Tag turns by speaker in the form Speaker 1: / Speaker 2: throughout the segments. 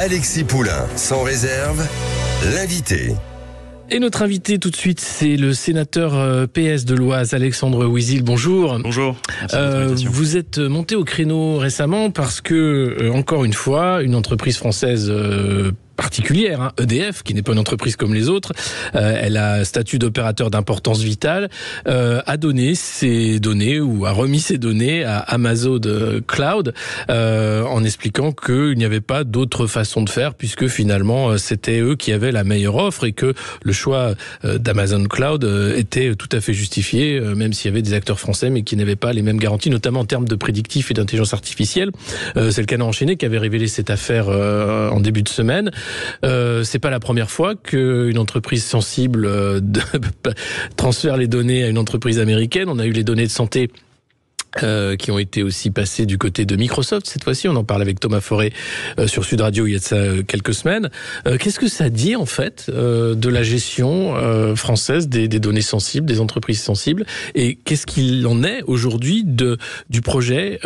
Speaker 1: Alexis Poulain, sans réserve, l'invité.
Speaker 2: Et notre invité tout de suite, c'est le sénateur PS de l'Oise, Alexandre Ouizil. Bonjour.
Speaker 3: Bonjour.
Speaker 2: Vous êtes monté au créneau récemment parce que, encore une fois, une entreprise française particulière, EDF, qui n'est pas une entreprise comme les autres, elle a statut d'opérateur d'importance vitale, a donné ses données ou a remis ses données à Amazon Cloud en expliquant qu'il n'y avait pas d'autre façon de faire puisque finalement c'était eux qui avaient la meilleure offre et que le choix d'Amazon Cloud était tout à fait justifié, même s'il y avait des acteurs français mais qui n'avaient pas les mêmes garanties, notamment en termes de prédictif et d'intelligence artificielle. C'est le Canard enchaîné qui avait révélé cette affaire en début de semaine. C'est pas la première fois qu'une entreprise sensible transfère les données à une entreprise américaine. On a eu les données de santé qui ont été aussi passées du côté de Microsoft cette fois-ci. On en parle avec Thomas Forêt sur Sud Radio il y a de ça quelques semaines. Qu'est-ce que ça dit en fait de la gestion française des données sensibles, des entreprises sensibles, et qu'est-ce qu'il en est aujourd'hui du projet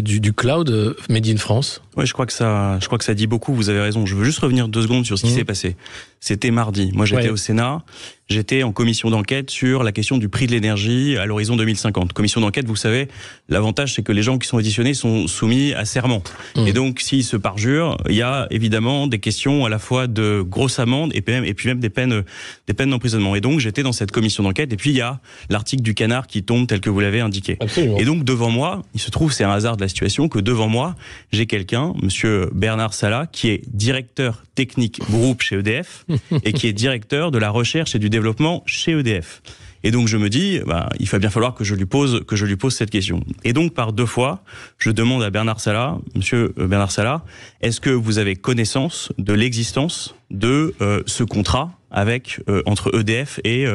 Speaker 2: du cloud Made in France?
Speaker 3: Oui, je crois que ça dit beaucoup. Vous avez raison. Je veux juste revenir 2 secondes sur ce qui s'est passé. C'était mardi. Moi, j'étais au Sénat. J'étais en commission d'enquête sur la question du prix de l'énergie à l'horizon 2050. Commission d'enquête, vous savez, l'avantage, c'est que les gens qui sont auditionnés sont soumis à serment. Et donc, s'ils se parjurent, il y a évidemment des questions à la fois de grosses amendes et puis même des peines d'emprisonnement. Et donc, j'étais dans cette commission d'enquête. Et puis, il y a l'article du Canard qui tombe tel que vous l'avez indiqué. Absolument. Et donc, devant moi, il se trouve, c'est un hasard de la situation, que devant moi, j'ai quelqu'un, monsieur Bernard Salat, qui est directeur technique groupe chez EDF et qui est directeur de la recherche et du développement chez EDF. Et donc je me dis, il va bien falloir que je lui pose cette question. Et donc par 2 fois, je demande à Bernard Salat, monsieur Bernard Salat, est-ce que vous avez connaissance de l'existence de ce contrat avec entre EDF et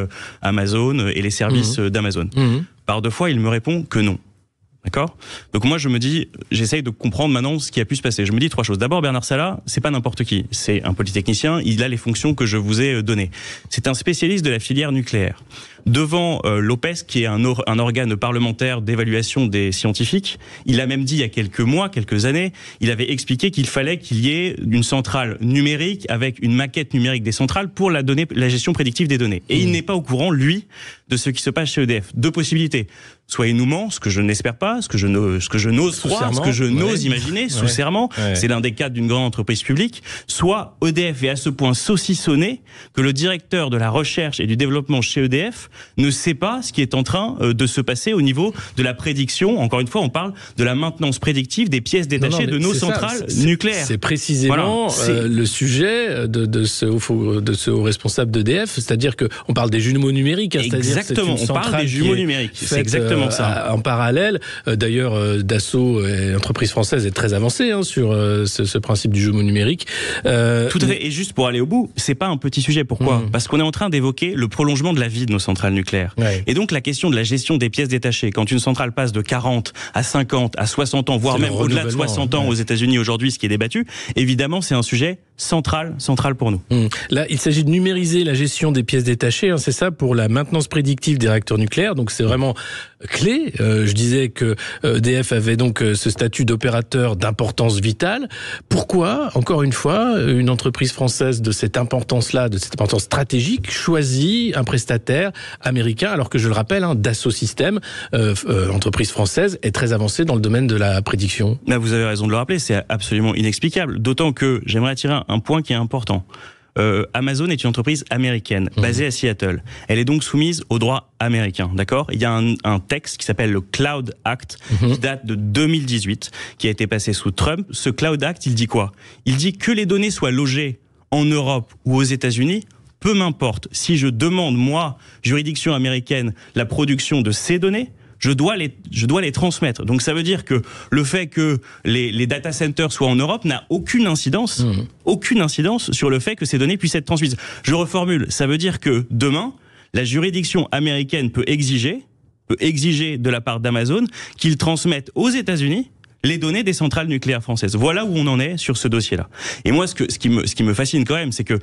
Speaker 3: Amazon et les services d'Amazon? Par 2 fois, il me répond que non. D'accord ? Donc moi je me dis, j'essaye de comprendre maintenant ce qui a pu se passer. Je me dis 3 choses. D'abord, Bernard Salat, c'est pas n'importe qui. C'est un polytechnicien, il a les fonctions que je vous ai données. C'est un spécialiste de la filière nucléaire. Devant l'OPES, qui est un organe parlementaire d'évaluation des scientifiques, il a même dit il y a quelques années, il avait expliqué qu'il fallait qu'il y ait une centrale numérique avec une maquette numérique des centrales pour la gestion prédictive des données. Et il n'est pas au courant, lui, de ce qui se passe chez EDF. 2 possibilités. Soit il nous ment, ce que je n'espère pas, ce que je n'ose croire, ce que je n'ose imaginer, sous serment, c'est l'un des cas d'une grande entreprise publique. Soit EDF est à ce point saucissonné que le directeur de la recherche et du développement chez EDF ne sait pas ce qui est en train de se passer au niveau de la prédiction. Encore une fois, on parle de la maintenance prédictive des pièces détachées de nos centrales nucléaires.
Speaker 2: C'est précisément le sujet de ce haut responsable d'EDF, c'est-à-dire qu'on parle des jumeaux numériques.
Speaker 3: Exactement, on parle des jumeaux numériques. C'est exactement ça.
Speaker 2: En parallèle, d'ailleurs, Dassault, l'entreprise française, est très avancée sur ce principe du jumeau numérique.
Speaker 3: Tout à fait. Et juste pour aller au bout, c'est pas un petit sujet. Pourquoi ? Parce qu'on est en train d'évoquer le prolongement de la vie de nos centrales nucléaires. Et donc la question de la gestion des pièces détachées, quand une centrale passe de 40 à 50 à 60 ans, voire même au-delà de 60 ans aux États-Unis aujourd'hui, ce qui est débattu, évidemment, c'est un sujet central pour nous.
Speaker 2: Là, il s'agit de numériser la gestion des pièces détachées, c'est ça, pour la maintenance prédictive des réacteurs nucléaires. Donc c'est vraiment clé. Je disais que EDF avait donc ce statut d'opérateur d'importance vitale. Pourquoi, encore une fois, une entreprise française de cette importance-là, de cette importance stratégique, choisit un prestataire américain, alors que je le rappelle, Dassault Systèmes, entreprise française, est très avancée dans le domaine de la prédiction.
Speaker 3: Là, vous avez raison de le rappeler, c'est absolument inexplicable. D'autant que j'aimerais attirer un point qui est important. Amazon est une entreprise américaine basée à Seattle. Elle est donc soumise au droit américain, d'accord ? Il y a un texte qui s'appelle le Cloud Act qui date de 2018, qui a été passé sous Trump. Ce Cloud Act, il dit quoi ? Il dit que les données soient logées en Europe ou aux États-Unis, peu m'importe. Si je demande, moi, juridiction américaine, la production de ces données, je dois les transmettre. Donc ça veut dire que le fait que les data centers soient en Europe n'a aucune incidence sur le fait que ces données puissent être transmises. Je reformule, ça veut dire que demain, la juridiction américaine peut exiger de la part d'Amazon qu'ils transmettent aux États-Unis les données des centrales nucléaires françaises. Voilà où on en est sur ce dossier-là. Et moi, ce qui me fascine quand même, c'est que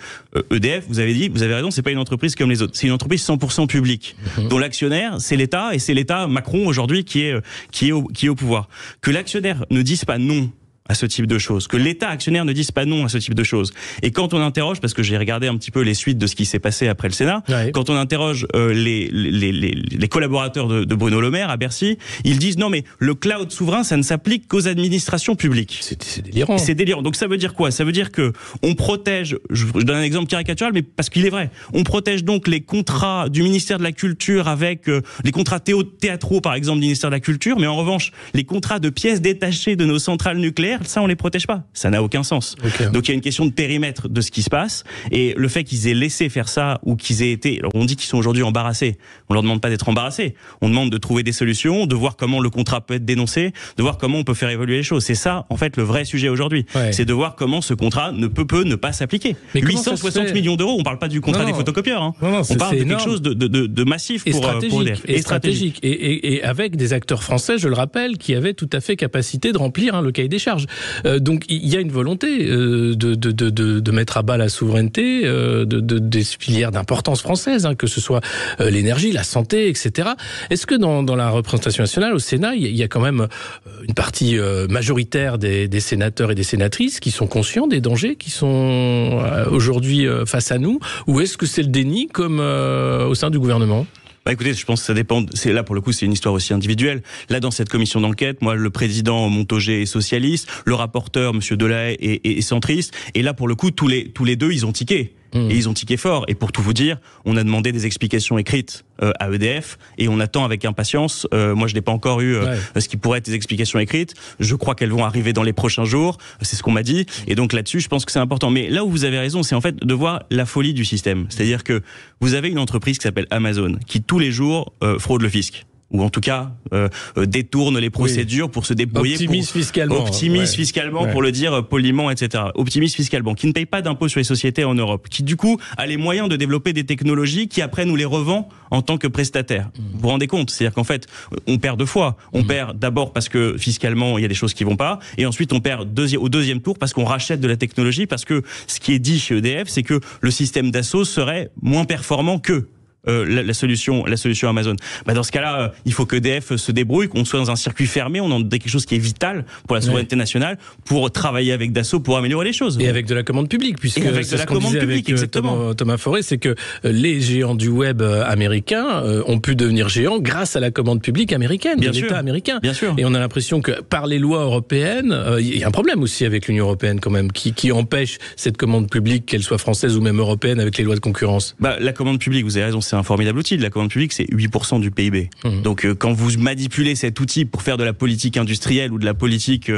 Speaker 3: EDF, vous avez raison, c'est pas une entreprise comme les autres. C'est une entreprise 100% publique, dont l'actionnaire, c'est l'État, et c'est l'État Macron aujourd'hui qui est au pouvoir. Que l'actionnaire ne dise pas non à ce type de choses, que l'État actionnaire ne dise pas non à ce type de choses. Et quand on interroge, parce que j'ai regardé un petit peu les suites de ce qui s'est passé après le Sénat, quand on interroge les collaborateurs de Bruno Le Maire à Bercy, ils disent non mais le cloud souverain, ça ne s'applique qu'aux administrations publiques.
Speaker 2: C'est délirant.
Speaker 3: C'est délirant. Donc ça veut dire quoi? Ça veut dire que on protège, je donne un exemple caricatural, mais parce qu'il est vrai, on protège donc les contrats du ministère de la Culture avec les contrats théâtraux par exemple du ministère de la Culture, mais en revanche, les contrats de pièces détachées de nos centrales nucléaires, ça on les protège pas. Ça n'a aucun sens. Okay. Donc il y a une question de périmètre de ce qui se passe, et le fait qu'ils aient laissé faire ça ou qu'ils aient été, alors on dit qu'ils sont aujourd'hui embarrassés. On leur demande pas d'être embarrassés. On demande de trouver des solutions, de voir comment le contrat peut être dénoncé, de voir comment on peut faire évoluer les choses. C'est ça en fait le vrai sujet aujourd'hui. C'est de voir comment ce contrat ne peut ne pas s'appliquer. Mais 860 millions d'euros, on parle pas du contrat des photocopieurs. Hein. Non, on parle de quelque chose de massif pour EDF.
Speaker 2: Et stratégique. Et avec des acteurs français, je le rappelle, qui avaient tout à fait capacité de remplir le cahier des charges. Donc il y a une volonté de mettre à bas la souveraineté des filières d'importance française, que ce soit l'énergie, la santé, etc. Est-ce que dans la représentation nationale, au Sénat, il y a quand même une partie majoritaire des sénateurs et des sénatrices qui sont conscients des dangers qui sont aujourd'hui face à nous, ou est-ce que c'est le déni comme au sein du gouvernement ?
Speaker 3: Bah écoutez, je pense que ça dépend. C'est là pour le coup, c'est une histoire aussi individuelle. Là, dans cette commission d'enquête, moi, le président Montaugé est socialiste, le rapporteur Monsieur Delahaye est centriste, et là pour le coup, tous les deux, ils ont tiqué. Et ils ont tiqué fort. Et pour tout vous dire, on a demandé des explications écrites à EDF, et on attend avec impatience. Moi, je n'ai pas encore eu ce qui pourrait être des explications écrites. Je crois qu'elles vont arriver dans les prochains jours. C'est ce qu'on m'a dit. Et donc là-dessus, je pense que c'est important. Mais là où vous avez raison, c'est en fait de voir la folie du système. C'est-à-dire que vous avez une entreprise qui s'appelle Amazon, qui tous les jours fraude le fisc. Ou en tout cas détourne les procédures pour se débrouiller,
Speaker 2: optimise fiscalement,
Speaker 3: pour le dire poliment, etc. Optimise fiscalement, qui ne paye pas d'impôts sur les sociétés en Europe, qui du coup a les moyens de développer des technologies qui après nous les revend en tant que prestataire. Vous vous rendez compte? C'est-à-dire qu'en fait, on perd deux fois. On perd d'abord parce que fiscalement il y a des choses qui vont pas, et ensuite on perd au deuxième tour parce qu'on rachète de la technologie, parce que ce qui est dit chez EDF, c'est que le système d'assaut serait moins performant que la solution Amazon. Bah dans ce cas-là, il faut que EDF se débrouille, qu'on soit dans un circuit fermé, on a quelque chose qui est vital pour la souveraineté nationale, pour travailler avec Dassault, pour améliorer les choses.
Speaker 2: Et avec de la commande publique, puisque
Speaker 3: avec
Speaker 2: c'est ce qu'on disait avec Thomas Forêt, c'est que les géants du web américains ont pu devenir géants grâce à la commande publique américaine, de l'État américain.
Speaker 3: Bien sûr.
Speaker 2: Et on a l'impression que par les lois européennes, il y a un problème aussi avec l'Union européenne quand même, qui empêche cette commande publique, qu'elle soit française ou même européenne, avec les lois de concurrence.
Speaker 3: Bah la commande publique, vous avez raison, c'est un formidable outil. La commande publique, c'est 8% du PIB. Donc, quand vous manipulez cet outil pour faire de la politique industrielle ou de la politique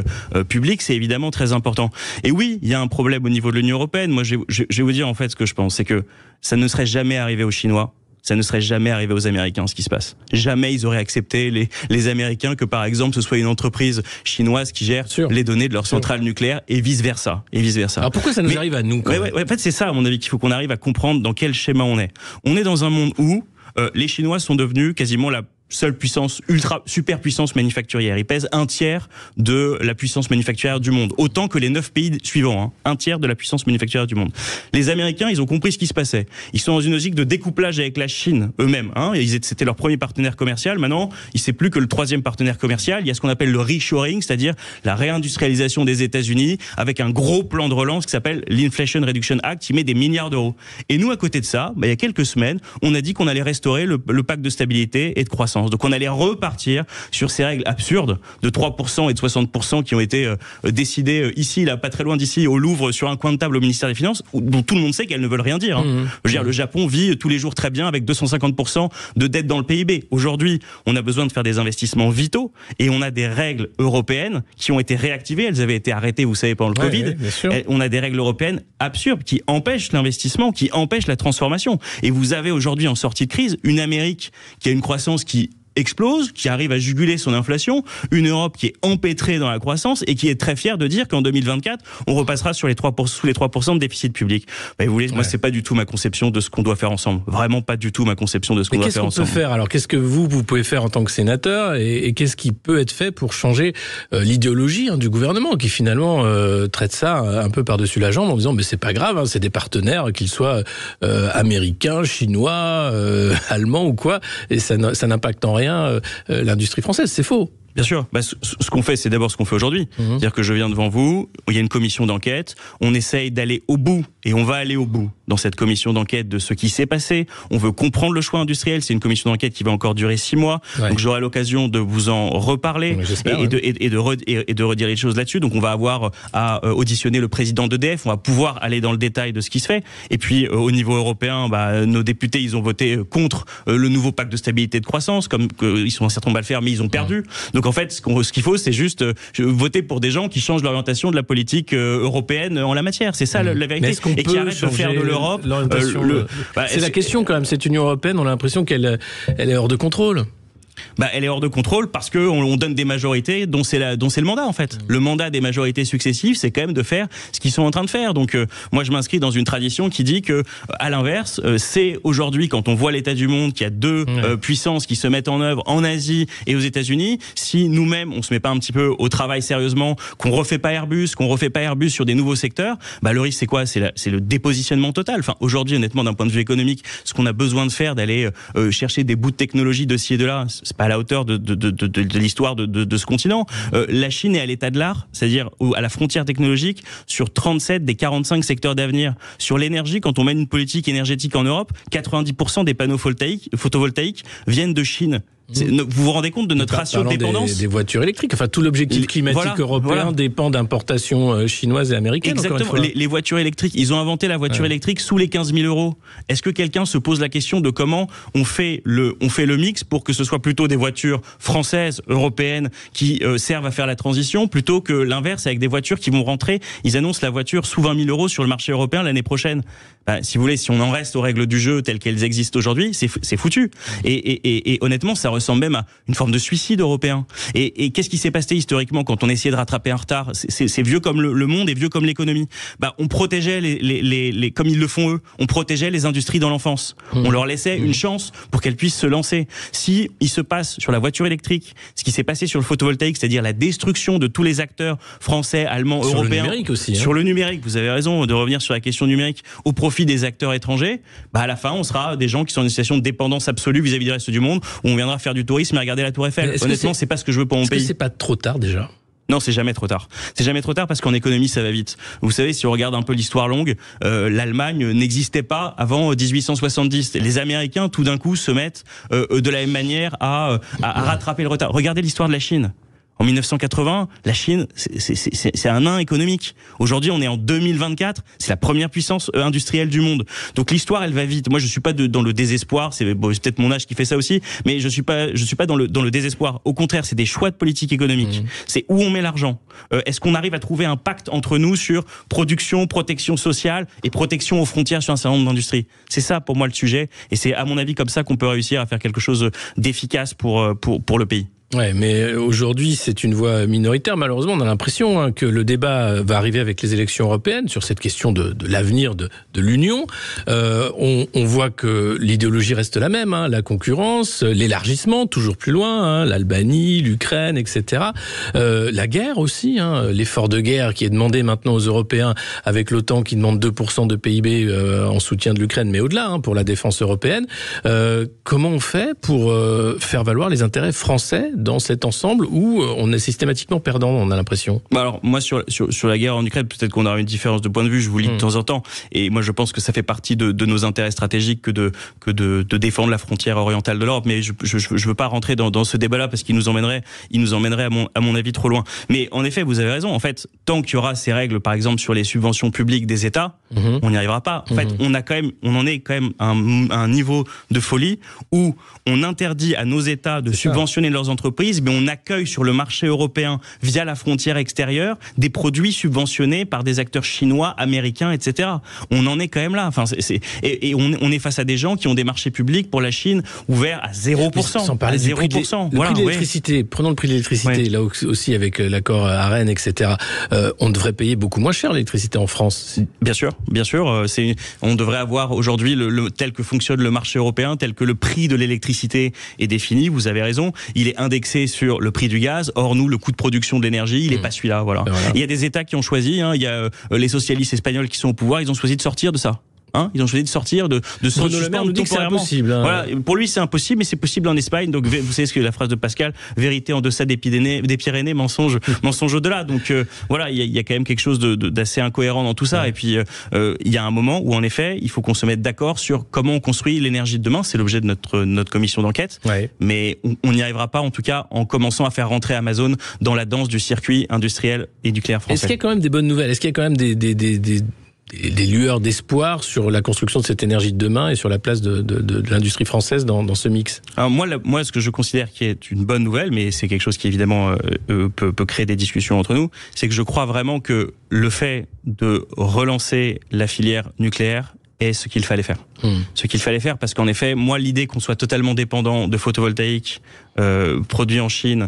Speaker 3: publique, c'est évidemment très important. Et oui, il y a un problème au niveau de l'Union européenne. Moi, je vais vous dire en fait ce que je pense, c'est que ça ne serait jamais arrivé aux Chinois. Ça ne serait jamais arrivé aux Américains, ce qui se passe. Jamais ils auraient accepté, les Américains, que par exemple ce soit une entreprise chinoise qui gère les données de leur centrale nucléaire, et vice versa.
Speaker 2: Alors pourquoi ça nous arrive à nous quand même ?
Speaker 3: En fait, c'est ça, à mon avis, qu'il faut qu'on arrive à comprendre dans quel schéma on est. On est dans un monde où les Chinois sont devenus quasiment la seule puissance, super puissance manufacturière. Ils pèsent un tiers de la puissance manufacturière du monde. Autant que les 9 pays suivants, un tiers de la puissance manufacturière du monde. Les Américains, ils ont compris ce qui se passait. Ils sont dans une logique de découplage avec la Chine eux-mêmes. C'était leur premier partenaire commercial. Maintenant, c'est plus que le troisième partenaire commercial. Il y a ce qu'on appelle le reshoring, c'est-à-dire la réindustrialisation des États-Unis, avec un gros plan de relance qui s'appelle l'Inflation Reduction Act, qui met des milliards d'euros. Et nous, à côté de ça, il y a quelques semaines, on a dit qu'on allait restaurer le pacte de stabilité et de croissance. Donc on allait repartir sur ces règles absurdes de 3% et de 60% qui ont été décidées ici, là, pas très loin d'ici, au Louvre, sur un coin de table au ministère des Finances, dont tout le monde sait qu'elles ne veulent rien dire. Je veux dire, le Japon vit tous les jours très bien avec 250% de dette dans le PIB. Aujourd'hui, on a besoin de faire des investissements vitaux, et on a des règles européennes qui ont été réactivées. Elles avaient été arrêtées, vous savez, pendant le Covid. On a des règles européennes absurdes qui empêchent l'investissement, qui empêchent la transformation. Et vous avez aujourd'hui, en sortie de crise, une Amérique qui a une croissance qui explose, qui arrive à juguler son inflation, une Europe qui est empêtrée dans la croissance et qui est très fière de dire qu'en 2024, on repassera sur sous les 3% de déficit public. Vous voulez, moi, c'est pas du tout ma conception de ce qu'on doit faire ensemble. Vraiment pas du tout ma conception de ce qu'on doit faire ensemble.
Speaker 2: Qu'est-ce qu'on peut faire alors ? Qu'est-ce que vous pouvez faire en tant que sénateur, et qu'est-ce qui peut être fait pour changer l'idéologie du gouvernement, qui finalement traite ça un peu par-dessus la jambe en disant mais c'est pas grave, c'est des partenaires, qu'ils soient américains, chinois, allemands ou quoi, et ça n'impacte en rien l'industrie française. C'est faux.
Speaker 3: Bien sûr. Ce qu'on fait, c'est d'abord ce qu'on fait aujourd'hui. C'est-à-dire que je viens devant vous, il y a une commission d'enquête, on essaye d'aller au bout, et on va aller au bout dans cette commission d'enquête de ce qui s'est passé. On veut comprendre le choix industriel. C'est une commission d'enquête qui va encore durer 6 mois. Ouais. Donc j'aurai l'occasion de vous en reparler et de redire les choses là-dessus. Donc on va avoir à auditionner le président d'EDF. On va pouvoir aller dans le détail de ce qui se fait. Et puis au niveau européen, nos députés, ils ont voté contre le nouveau pacte de stabilité et de croissance, comme ils sont un certain nombre à le faire, mais ils ont perdu. Donc en fait, ce qu'il faut, c'est juste voter pour des gens qui changent l'orientation de la politique européenne en la matière. C'est ça la vérité. Et qui arrêtent de faire de l'Europe.
Speaker 2: C'est la question quand même. Cette Union européenne, on a l'impression qu'elle est hors de contrôle.
Speaker 3: Elle est hors de contrôle parce que on donne des majorités dont c'est le mandat en fait. Le mandat des majorités successives, c'est quand même de faire ce qu'ils sont en train de faire. Donc moi je m'inscris dans une tradition qui dit que à l'inverse, c'est aujourd'hui quand on voit l'état du monde qu'il y a deux puissances qui se mettent en œuvre en Asie et aux États-Unis, si nous-mêmes on se met pas un petit peu au travail sérieusement, qu'on refait pas Airbus sur des nouveaux secteurs, le risque c'est quoi ? C'est le dépositionnement total. Enfin aujourd'hui honnêtement d'un point de vue économique, ce qu'on a besoin de faire d'aller chercher des bouts de technologie de ci et de là, c'est pas à la hauteur de l'histoire de ce continent. La Chine est à l'état de l'art, c'est-à-dire à la frontière technologique sur 37 des 45 secteurs d'avenir. Sur l'énergie, quand on mène une politique énergétique en Europe, 90% des panneaux photovoltaïques viennent de Chine. Vous vous rendez compte de notre ratio de dépendance
Speaker 2: des voitures électriques. Enfin, tout l'objectif climatique européen dépend d'importations chinoises et américaines.
Speaker 3: Exactement. Les voitures électriques, ils ont inventé la voiture électrique sous les 15 000 €. Est-ce que quelqu'un se pose la question de comment on fait le mix pour que ce soit plutôt des voitures françaises, européennes, qui servent à faire la transition, plutôt que l'inverse avec des voitures qui vont rentrer. Ils annoncent la voiture sous 20 000 € sur le marché européen l'année prochaine. Si vous voulez, si on en reste aux règles du jeu telles qu'elles existent aujourd'hui, c'est foutu. Et honnêtement, ça ressemble même à une forme de suicide européen. Et qu'est-ce qui s'est passé historiquement quand on essayait de rattraper un retard ? C'est vieux comme le monde et vieux comme l'économie. On protégeait les comme ils le font eux, on protégeait les industries dans l'enfance. On leur laissait une chance pour qu'elles puissent se lancer. Si il se passe sur la voiture électrique, ce qui s'est passé sur le photovoltaïque, c'est-à-dire la destruction de tous les acteurs français, allemands, européens.
Speaker 2: Sur le numérique aussi.
Speaker 3: Sur le numérique, vous avez raison de revenir sur la question numérique au profit des acteurs étrangers. À la fin, on sera des gens qui sont en une situation de dépendance absolue vis-à-vis du reste du monde, où on viendra faire du tourisme et regarder la Tour Eiffel. Honnêtement, c'est pas ce que je veux pour mon pays.
Speaker 2: Est-ce que c'est pas trop tard déjà ?
Speaker 3: Non, c'est jamais trop tard. C'est jamais trop tard parce qu'en économie, ça va vite. Vous savez, si on regarde un peu l'histoire longue, l'Allemagne n'existait pas avant 1870. Les Américains, tout d'un coup, se mettent de la même manière à rattraper le retard. Regardez l'histoire de la Chine. En 1980, la Chine, c'est un nain économique. Aujourd'hui, on est en 2024, c'est la première puissance industrielle du monde. Donc l'histoire, elle va vite. Moi, je suis pas dans le désespoir. C'est peut-être mon âge qui fait ça aussi, mais je suis pas dans le désespoir. Au contraire, c'est des choix de politique économique. C'est où on met l'argent. Est-ce qu'on arrive à trouver un pacte entre nous sur production, protection sociale et protection aux frontières sur un certain nombre d'industries ? C'est ça, pour moi, le sujet. Et c'est à mon avis comme ça qu'on peut réussir à faire quelque chose d'efficace pour le pays.
Speaker 2: Ouais, mais aujourd'hui, c'est une voix minoritaire. Malheureusement, on a l'impression que le débat va arriver avec les élections européennes sur cette question de l'avenir de l'Union. On voit que l'idéologie reste la même, la concurrence, l'élargissement, toujours plus loin, l'Albanie, l'Ukraine, etc. La guerre aussi, l'effort de guerre qui est demandé maintenant aux Européens avec l'OTAN qui demande 2% de PIB en soutien de l'Ukraine, mais au-delà, pour la défense européenne. Comment on fait pour faire valoir les intérêts français dans cet ensemble où on est systématiquement perdant, on a l'impression?
Speaker 3: Alors moi sur la guerre en Ukraine, peut-être qu'on aura une différence de point de vue, je vous lis de temps en temps, et moi je pense que ça fait partie de nos intérêts stratégiques que de défendre la frontière orientale de l'Europe, mais je veux pas rentrer dans ce débat-là parce qu'il nous emmènerait à mon avis trop loin. Mais en effet, vous avez raison, en fait, tant qu'il y aura ces règles, par exemple sur les subventions publiques des États, on n'y arrivera pas. En fait, on en est quand même à un niveau de folie où on interdit à nos États de subventionner leurs entreprises, mais on accueille sur le marché européen, via la frontière extérieure, des produits subventionnés par des acteurs chinois, américains, etc. On en est quand même là. Enfin, et on est face à des gens qui ont des marchés publics pour la Chine ouverts à 0%.
Speaker 2: Sans parler du prix de l'électricité. Prenons le prix de l'électricité. Là aussi, avec l'accord à Rennes, etc. On devrait payer beaucoup moins cher l'électricité en France.
Speaker 3: Bien sûr. On devrait avoir aujourd'hui tel que fonctionne le marché européen, tel que le prix de l'électricité est défini. Vous avez raison. Il est indexé sur le prix du gaz. Or, nous, le coût de production de l'énergie, il n'est pas celui-là. Voilà. Il y a des États qui ont choisi. Il y a les socialistes espagnols qui sont au pouvoir. Ils ont choisi de sortir de ça. Ils ont choisi de sortir, de se
Speaker 2: Bruno Le Maire nous dit que c'est impossible.
Speaker 3: Voilà, pour lui c'est impossible, mais c'est possible en Espagne. Donc vous savez ce que la phrase de Pascal, vérité en deçà des Pyrénées, mensonge au-delà. Donc voilà, il y a quand même quelque chose d'assez incohérent dans tout ça. Ouais. Et puis il y a un moment où en effet, il faut qu'on se mette d'accord sur comment on construit l'énergie de demain. C'est l'objet de notre commission d'enquête. Ouais. Mais on n'y arrivera pas, en tout cas, en commençant à faire rentrer Amazon dans la danse du circuit industriel et nucléaire français.
Speaker 2: Est-ce qu'il y a quand même des bonnes nouvelles? Est-ce qu'il y a quand même des lueurs d'espoir sur la construction de cette énergie de demain et sur la place de l'industrie française dans ce mix?
Speaker 3: Alors moi, ce que je considère qui est une bonne nouvelle, mais c'est quelque chose qui évidemment peut créer des discussions entre nous, c'est que je crois vraiment que le fait de relancer la filière nucléaire est ce qu'il fallait faire. Ce qu'il fallait faire, parce qu'en effet, moi, l'idée qu'on soit totalement dépendant de photovoltaïque produit en Chine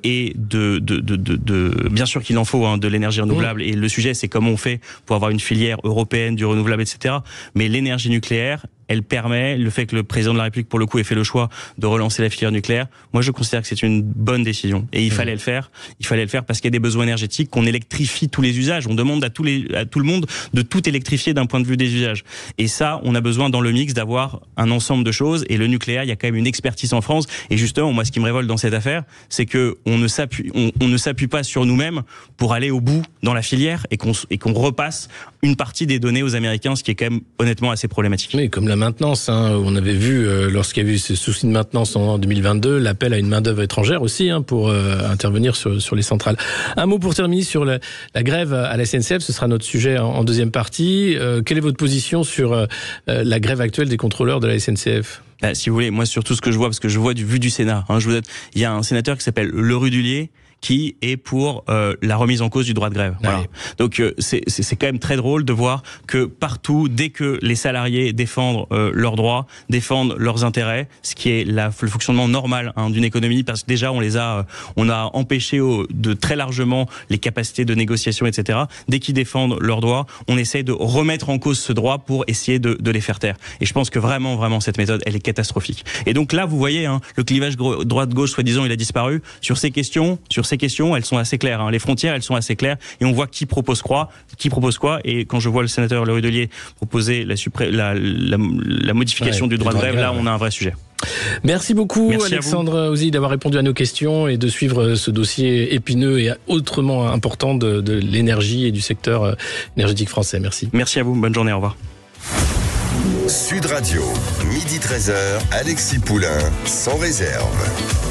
Speaker 3: et bien sûr qu'il en faut de l'énergie renouvelable. Et le sujet, c'est comment on fait pour avoir une filière européenne du renouvelable, etc. Mais l'énergie nucléaire, elle permet, le fait que le président de la République, pour le coup, ait fait le choix de relancer la filière nucléaire, moi je considère que c'est une bonne décision. Et il fallait le faire. Il fallait le faire parce qu'il y a des besoins énergétiques, qu'on électrifie tous les usages. On demande à tout le monde de tout électrifier d'un point de vue des usages. Et ça, on a besoin dans le mix d'avoir un ensemble de choses. Et le nucléaire, il y a quand même une expertise en France. Et justement, moi, ce qui me révolte dans cette affaire, c'est que on ne s'appuie pas sur nous-mêmes pour aller au bout dans la filière et qu'on repasse une partie des données aux Américains, ce qui est quand même honnêtement assez problématique.
Speaker 2: Oui, comme la maintenance, on avait vu lorsqu'il y a eu ces soucis de maintenance en 2022, l'appel à une main-d'œuvre étrangère aussi pour intervenir sur les centrales. Un mot pour terminer sur la grève à la SNCF, ce sera notre sujet en deuxième partie. Quelle est votre position sur la grève actuelle des contrôleurs de la SNCF?
Speaker 3: Si vous voulez, moi surtout ce que je vois, parce que je vois du Sénat, il y a un sénateur qui s'appelle Le Rudulier, qui est pour la remise en cause du droit de grève. Voilà. Ouais. Donc c'est quand même très drôle de voir que partout, dès que les salariés défendent leurs droits, défendent leurs intérêts, ce qui est le fonctionnement normal d'une économie, parce que déjà on a empêché de très largement les capacités de négociation, etc. Dès qu'ils défendent leurs droits, on essaie de remettre en cause ce droit pour essayer de les faire taire. Et je pense que vraiment cette méthode, elle est catastrophique. Et donc là, vous voyez, le clivage droite-gauche, soi-disant, il a disparu. Sur ces questions, elles sont assez claires. Les frontières, elles sont assez claires. Et on voit qui propose quoi. Et quand je vois le sénateur Le Rudulier proposer la modification du droit de grève, là, on a un vrai sujet.
Speaker 2: Merci beaucoup, Alexandre Houzilly, d'avoir répondu à nos questions et de suivre ce dossier épineux et autrement important de l'énergie et du secteur énergétique français. Merci.
Speaker 3: Merci à vous. Bonne journée. Au revoir.
Speaker 1: Sud Radio, midi 13h, Alexis Poulain, sans réserve.